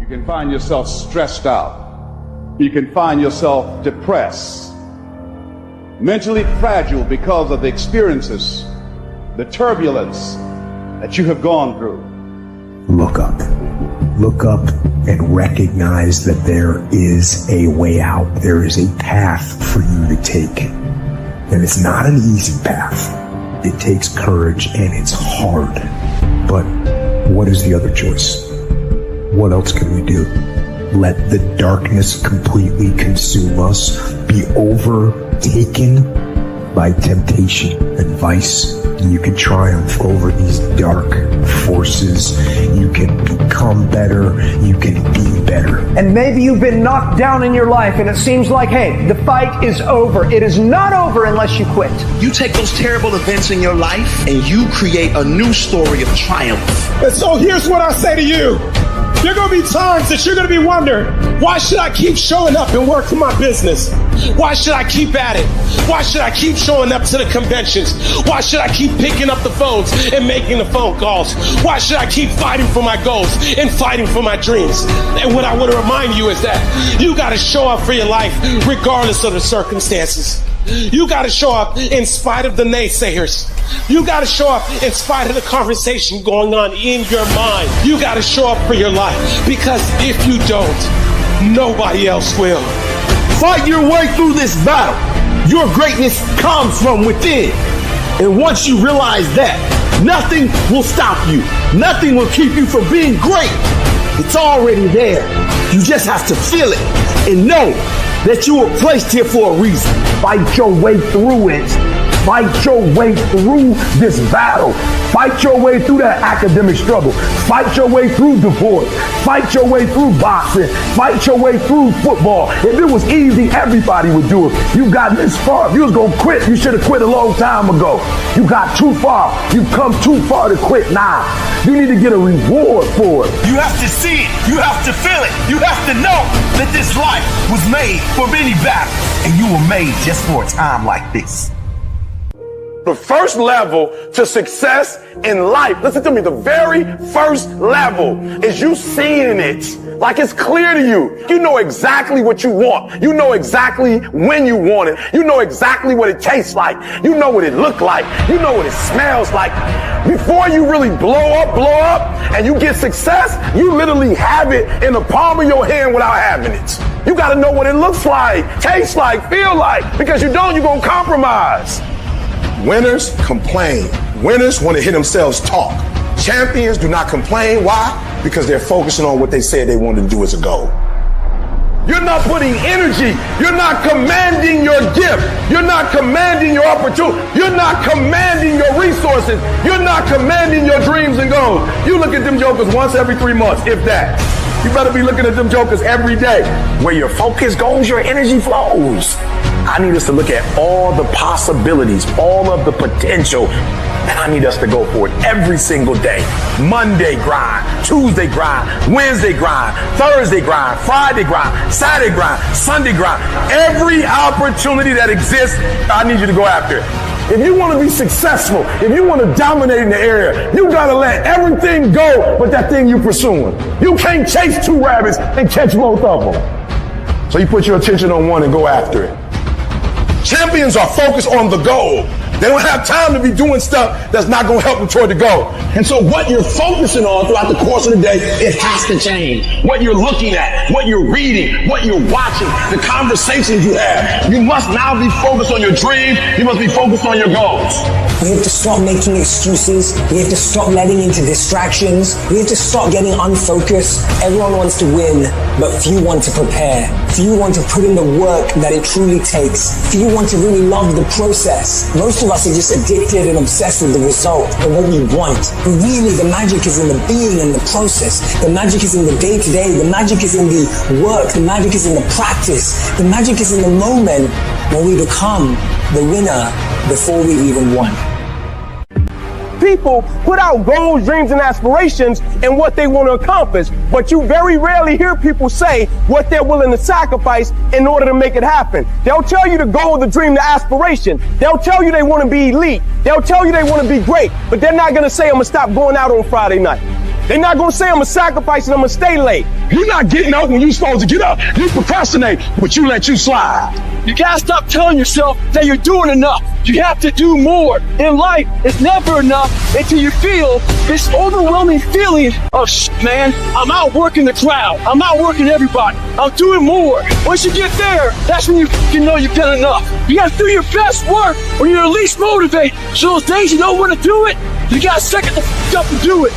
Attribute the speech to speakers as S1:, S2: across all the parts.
S1: You can find yourself stressed out. You can find yourself depressed, mentally fragile because of the experiences, the turbulence that you have gone through.
S2: Look up. Look up and recognize that there is a way out. There is a path for you to take. And it's not an easy path. It takes courage and it's hard. But what is the other choice? What else can we do? Let the darkness completely consume us, be overtaken by temptation and vice. You can triumph over these dark forces. You can become better. You can be better.
S3: And maybe you've been knocked down in your life and it seems like, hey, the fight is over. It is not over unless you quit.
S4: You take those terrible events in your life and you create a new story of triumph.
S5: And so here's what I say to you. There are going to be times that you're going to be wondering, why should I keep showing up and work for my business? Why should I keep at it? Why should I keep showing up to the conventions? Why should I keep picking up the phones and making the phone calls? Why should I keep fighting for my goals and fighting for my dreams? And what I want to remind you is that you got to show up for your life regardless of the circumstances. You got to show up in spite of the naysayers. You got to show up in spite of the conversation going on in your mind. You got to show up for your life, because if you don't, nobody else will.
S6: Fight your way through this battle. Your greatness comes from within. And once you realize that, nothing will stop you. Nothing will keep you from being great. It's already there. You just have to feel it and know that you were placed here for a reason.
S3: Fight your way through it. Fight your way through this battle. Fight your way through that academic struggle. Fight your way through divorce. Fight your way through boxing. Fight your way through football. If it was easy, everybody would do it. You got this far. If you was going to quit, you should have quit a long time ago. You got too far. You've come too far to quit now. You need to get a reward for it.
S6: You have to see it. You have to feel it. You have to know that this life was made for many battles. And you were made just for a time like this.
S5: The first level to success in life, listen to me, the very first level is you seeing it like it's clear to you. You know exactly what you want. You know exactly when you want it. You know exactly what it tastes like. You know what it looks like. You know what it smells like. Before you really blow up, and you get success, you literally have it in the palm of your hand without having it. You got to know what it looks like, tastes like, feel like, because you don't, you're going to compromise. Winners complain. Winners want to hear themselves talk. Champions do not complain. Why? Because they're focusing on what they said they wanted to do as a goal. You're not putting energy. You're not commanding your gift. You're not commanding your opportunity. You're not commanding your resources. You're not commanding your dreams and goals. You look at them jokers once every 3 months, if that. You better be looking at them jokers every day. Where your focus goes, your energy flows. I need us to look at all the possibilities, all of the potential, and I need us to go for it every single day. Monday grind, Tuesday grind, Wednesday grind, Thursday grind, Friday grind, Saturday grind, Sunday grind. Every opportunity that exists, I need you to go after it. If you want to be successful, if you want to dominate in the area, you got to let everything go but that thing you're pursuing. You can't chase 2 rabbits and catch both of them. So you put your attention on one and go after it. Champions are focused on the goal. They don't have time to be doing stuff that's not going to help them toward the goal. And so what you're focusing on throughout the course of the day, it has to change. What you're looking at, what you're reading, what you're watching, the conversations you have. You must now be focused on your dreams. You must be focused on your goals.
S7: We have to stop making excuses. We have to stop letting into distractions. We have to stop getting unfocused. Everyone wants to win, but few want to prepare. Few want to put in the work that it truly takes. Few want to really love the process. Most of us are just addicted and obsessed with the result and what we want. But really, the magic is in the being and the process. The magic is in the day-to-day. The magic is in the work. The magic is in the practice. The magic is in the moment when we become the winner before we even won.
S5: People put out goals, dreams, and aspirations and what they want to accomplish, but you very rarely hear people say what they're willing to sacrifice in order to make it happen. They'll tell you the goal, the dream, the aspiration. They'll tell you they want to be elite. They'll tell you they want to be great, but they're not going to say, I'm going to stop going out on Friday night.
S3: They're not gonna say I'm a sacrifice and I'm gonna stay late. You're not getting up when you're supposed to get up. You procrastinate, but you let you slide. You gotta stop telling yourself that you're doing enough. You have to do more. In life, it's never enough until you feel this overwhelming feeling of man, I'm outworking the crowd. I'm outworking everybody. I'm doing more. Once you get there, that's when you know you've done enough. You gotta do your best work when you're least motivated. So those days you don't want to do it, you gotta second the up and do it.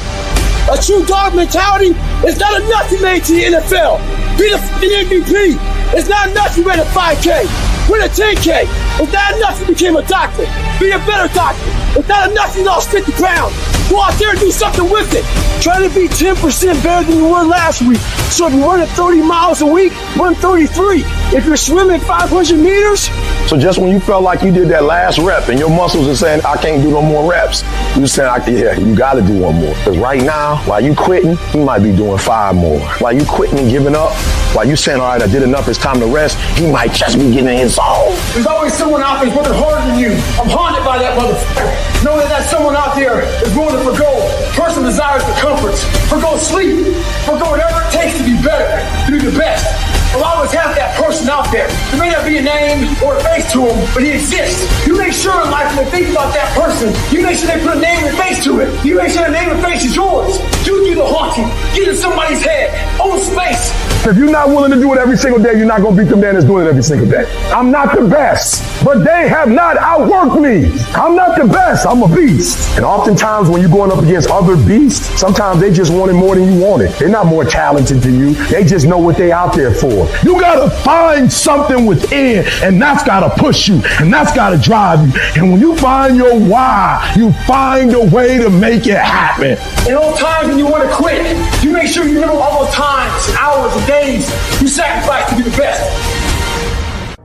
S3: A true dog mentality is not enough to make it to the NFL. Be the MVP. It's not enough you ran a 5K. Win a 10K. It's not enough you became a doctor. Be a better doctor. It's not enough you lost 50 pounds. Go out there and do something with it. Try to be 10% better than you were last week. So if you're running 30 miles a week, run 33. If you're swimming 500 meters.
S6: So just when you felt like you did that last rep and your muscles are saying, I can't do no more reps, you saying, yeah, you got to do one more. Because right now, while you quitting, you might be doing 5 more. While you quitting and giving up, while you saying, all right, I did enough, it's time to rest, he might just be getting in his zone.
S3: There's always someone out there who's working harder than you. I'm haunted by that motherfucker. Knowing that someone out there is willing to forgo personal desires for comforts, forgo sleep, forgo whatever it takes to be better, to be the best. We'll always have that person out there. There may not be a name or a face to him, but he exists. You make sure in life when they think about that person, you make sure they put a name and face to it. You make sure the name and face is yours. You do the haunting. Get in somebody's head. Own space. If you're not willing to do it every single day, you're not going to beat the man that's doing it every single day. I'm not the best, but they have not outworked me. I'm not the best. I'm a beast. And oftentimes when you're going up against other beasts, sometimes they just want it more than you want it. They're not more talented than you. They just know what they out there for. You got to find something within, and that's got to push you, and that's got to drive you. And when you find your why, you find a way to make it happen. In all times when you want to quit, you make sure you remember all those times, hours, and days you sacrifice to be the best.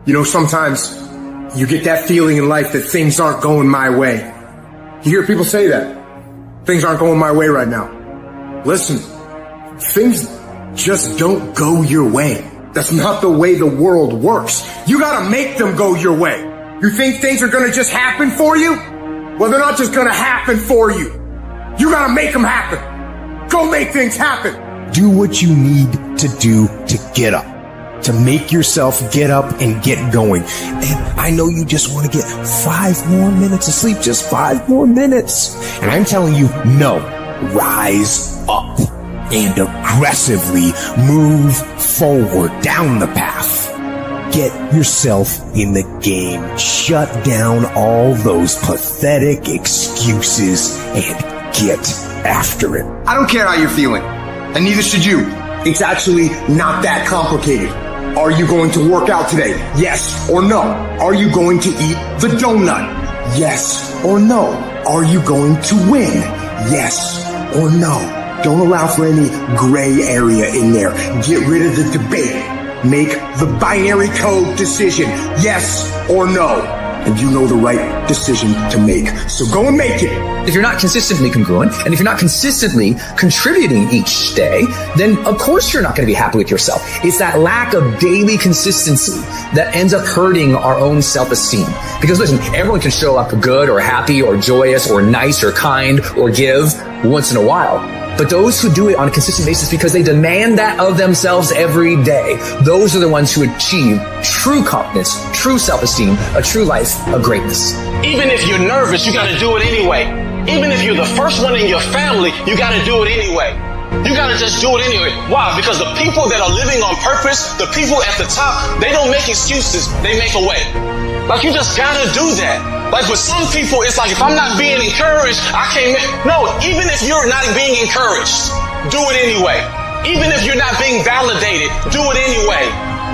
S2: You know, sometimes you get that feeling in life that things aren't going my way. You hear people say that. Things aren't going my way right now. Listen, things just don't go your way. That's not the way the world works. You gotta make them go your way. You think things are gonna just happen for you? Well, they're not just gonna happen for you. You gotta make them happen. Go make things happen. Do what you need to do to get up. To make yourself get up and get going. And I know you just want to get 5 more minutes of sleep, just 5 more minutes. And I'm telling you, no, rise up and aggressively move forward down the path. Get yourself in the game. Shut down all those pathetic excuses and get after it. I don't care how you're feeling, and neither should you. It's actually not that complicated. Are you going to work out today? Yes or no? Are you going to eat the donut? Yes or no? Are you going to win? Yes or no? Don't allow for any gray area in there. Get rid of the debate. Make the binary code decision. Yes or no? And you know the right decision to make. So go and make it.
S8: If you're not consistently congruent, and if you're not consistently contributing each day, then of course you're not going to be happy with yourself. It's that lack of daily consistency that ends up hurting our own self-esteem. Because listen, everyone can show up good or happy or joyous or nice or kind or give once in a while. But those who do it on a consistent basis because they demand that of themselves every day, those are the ones who achieve true confidence, true self-esteem, a true life of greatness.
S9: Even if you're nervous, you gotta do it anyway. Even if you're the first one in your family, you gotta do it anyway. You gotta just do it anyway. Why? Because the people that are living on purpose, the people at the top, they don't make excuses, they make a way. Like, you just gotta do that. Like, with some people, it's like, if I'm not being encouraged, I can't make... No, even if you're not being encouraged, do it anyway. Even if you're not being validated, do it anyway.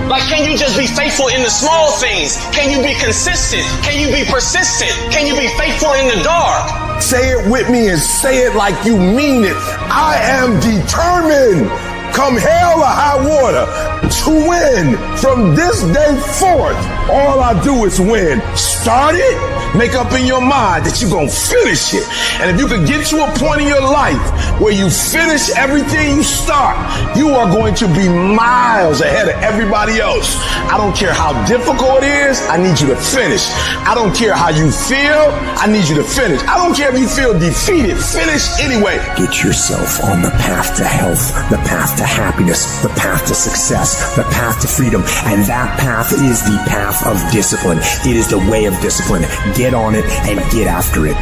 S9: Like, can you just be faithful in the small things? Can you be consistent? Can you be persistent? Can you be faithful in the dark?
S6: Say it with me and say it like you mean it. I am determined, come hell or high water, to win. From this day forth, all I do is win. Start it, make up in your mind that you're going to finish it. And if you could get to a point in your life where you finish everything you start, you you are going to be miles ahead of everybody else. I don't care how difficult it is, I need you to finish. I don't care how you feel, I need you to finish. I don't care if you feel defeated, finish anyway.
S2: Get yourself on the path to health, the path to happiness, the path to success, the path to freedom. And that path is the path of discipline. It is the way of discipline. Get on it and get after it.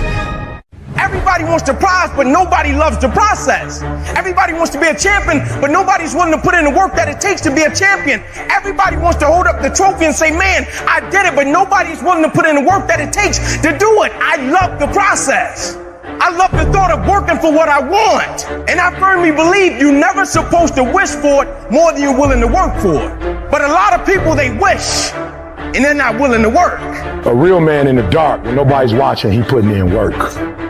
S3: Everybody wants the prize, but nobody loves the process. Everybody wants to be a champion, but nobody's willing to put in the work that it takes to be a champion. Everybody wants to hold up the trophy and say, man, I did it, but nobody's willing to put in the work that it takes to do it. I love the process. I love the thought of working for what I want. And I firmly believe you're never supposed to wish for it more than you're willing to work for it. But a lot of people, they wish, and they're not willing to work. A real man in the dark, when nobody's watching, he putting in work.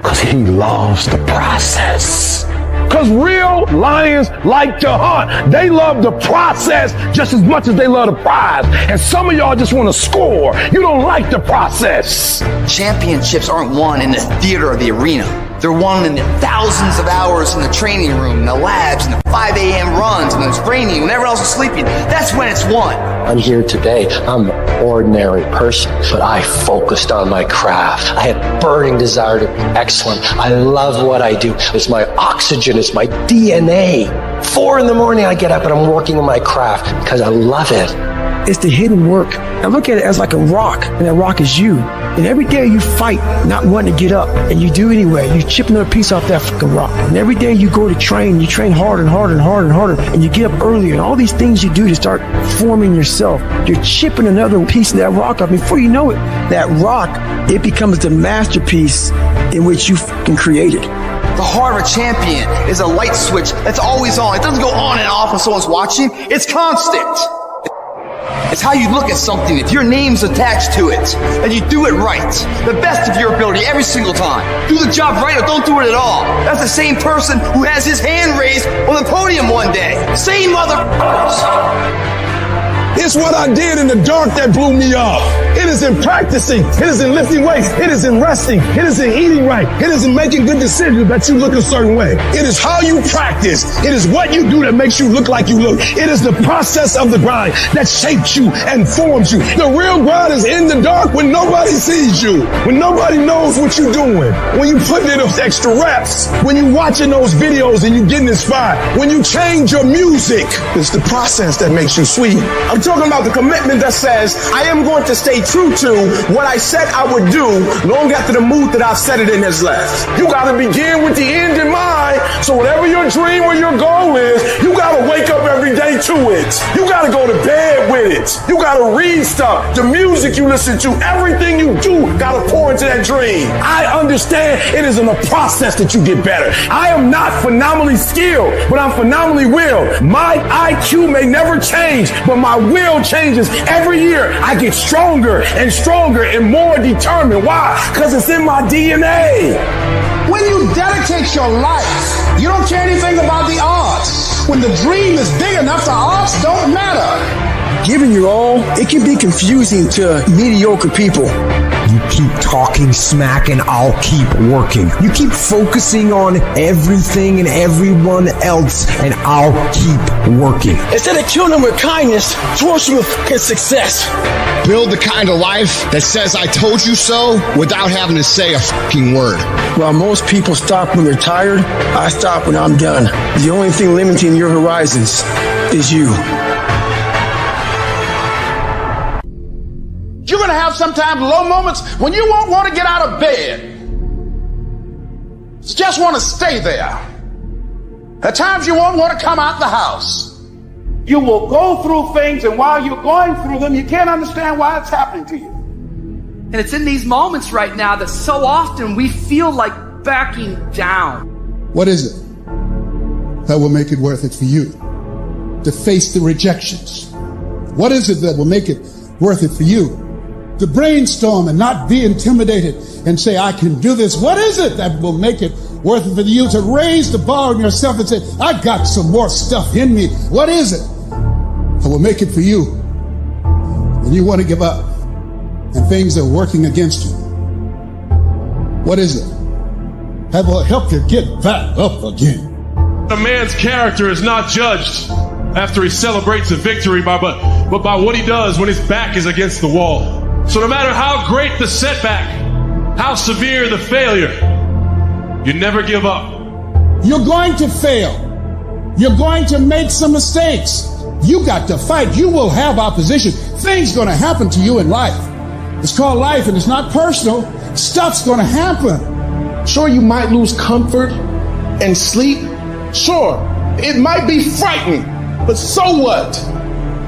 S3: Because he loves the process. Because real lions like to hunt. They love the process just as much as they love the prize. And some of y'all just want to score. You don't like the process.
S10: Championships aren't won in the theater or the arena. They're won in the thousands of hours in the training room, in the labs, in the 5 a.m. runs, and it's raining, when everyone else is sleeping. That's when it's won.
S11: I'm here today. I'm an ordinary person, but I focused on my craft. I had burning desire to be excellent. I love what I do. It's my oxygen. It's my DNA. 4 in the morning, I get up and I'm working on my craft because I love it.
S12: It's the hidden work. I look at it as like a rock, and that rock is you. And every day you fight not wanting to get up, and you do anyway. You chip another piece off that fucking rock. And every day you go to train, you train harder and harder and harder and harder, and you get up earlier. And all these things you do to start forming yourself. You're chipping another piece of that rock off. Before you know it, that rock, it becomes the masterpiece in which you fucking created.
S10: The heart of a champion is a light switch that's always on. It doesn't go on and off when someone's watching. It's constant. It's how you look at something. If your name's attached to it, and you do it right, the best of your ability every single time. Do the job right or don't do it at all. That's the same person who has his hand raised on the podium one day. Same motherfuckers.
S6: It's what I did in the dark that blew me off. It is in practicing. It is in lifting weights. It is in resting. It is in eating right. It is in making good decisions that you look a certain way. It is how you practice. It is what you do that makes you look like you look. It is the process of the grind that shapes you and forms you. The real grind is in the dark when nobody sees you, when nobody knows what you're doing, when you put in those extra reps, when you're watching those videos and you're getting inspired, when you change your music. It's the process that makes you sweet. I'm talking about the commitment that says, I am going to stay true to what I said I would do long after the mood that I've set it in has left. You got to begin with the end in mind. So whatever your dream or your goal is, you got to wake up every day to it. You got to go to bed with it. You got to read stuff. The music you listen to, everything you do got to pour into that dream. I understand it is in the process that you get better. I am not phenomenally skilled, but I'm phenomenally willed. My IQ may never change, but my will changes every year. I get stronger and stronger and more determined. Why? Because it's in my DNA.
S13: When you dedicate your life, you don't care anything about the odds. When the dream is big enough, the odds don't matter.
S12: Giving your all, it can be confusing to mediocre people.
S2: You keep talking smack and I'll keep working. You keep focusing on everything and everyone else and I'll keep working.
S12: Instead of killing them with kindness, torch them with success.
S14: Build the kind of life that says I told you so without having to say a fucking word.
S12: While most people stop when they're tired, I stop when I'm done. The only thing limiting your horizons is you.
S13: You're going to have sometimes low moments when you won't want to get out of bed. You just want to stay there. At times you won't want to come out the house. You will go through things, and while you're going through them, you can't understand why it's happening to you.
S15: And it's in these moments right now that so often we feel like backing down.
S16: What is it that will make it worth it for you to face the rejections? What is it that will make it worth it for you to brainstorm and not be intimidated and say, I can do this? What is it that will make it worth it for you to raise the bar on yourself and say, I got some more stuff in me? What is it that will make it for you when you want to give up and things are working against you? What is it that will help you get back up again?
S17: A man's character is not judged after he celebrates a victory but by what he does when his back is against the wall. So no matter how great the setback, how severe the failure, you never give up.
S16: You're going to fail. You're going to make some mistakes. You got to fight. You will have opposition. Things going to happen to you in life. It's called life, and it's not personal. Stuff's going to happen.
S6: Sure, you might lose comfort and sleep. Sure, it might be frightening, but so what?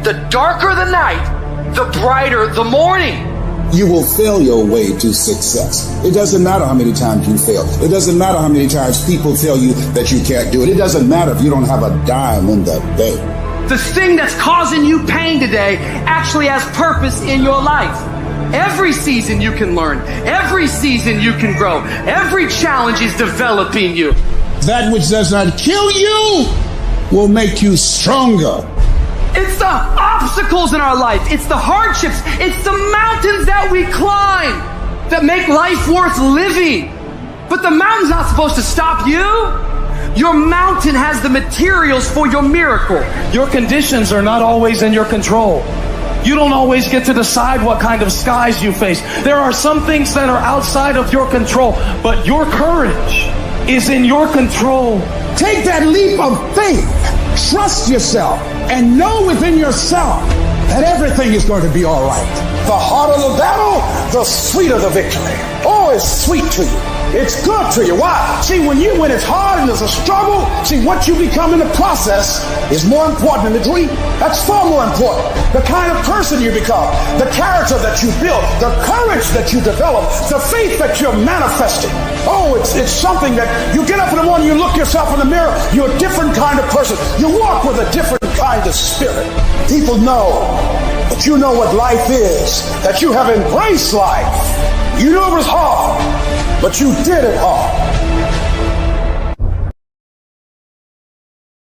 S15: The darker the night, the brighter the morning.
S18: You will fail your way to success. It doesn't matter how many times you fail. It doesn't matter how many times people tell you that you can't do it. It doesn't matter if you don't have a dime in the bank.
S15: The thing that's causing you pain today actually has purpose in your life. Every season you can learn. Every season you can grow. Every challenge is developing you.
S16: That which does not kill you will make you stronger.
S15: It's the obstacles in our life. It's the hardships. It's the mountains that we climb that make life worth living. But the mountain's not supposed to stop you. Your mountain has the materials for your miracle.
S19: Your conditions are not always in your control. You don't always get to decide what kind of skies you face. There are some things that are outside of your control, but your courage is in your control.
S16: Take that leap of faith. Trust yourself and know within yourself that everything is going to be all right.
S13: The harder the battle, the sweeter the victory. Oh, it's sweet to you. It's good to you. Why? See, when it's hard and there's a struggle, see, what you become in the process is more important than the dream. That's far more important. The kind of person you become, the character that you build, the courage that you develop, the faith that you're manifesting. Oh, it's something that you get up in the morning, you look yourself in the mirror, you're a different kind of person. You walk with a different kind of spirit. People know that you know what life is, that you have embraced life. You knew it was hard, but you did it hard.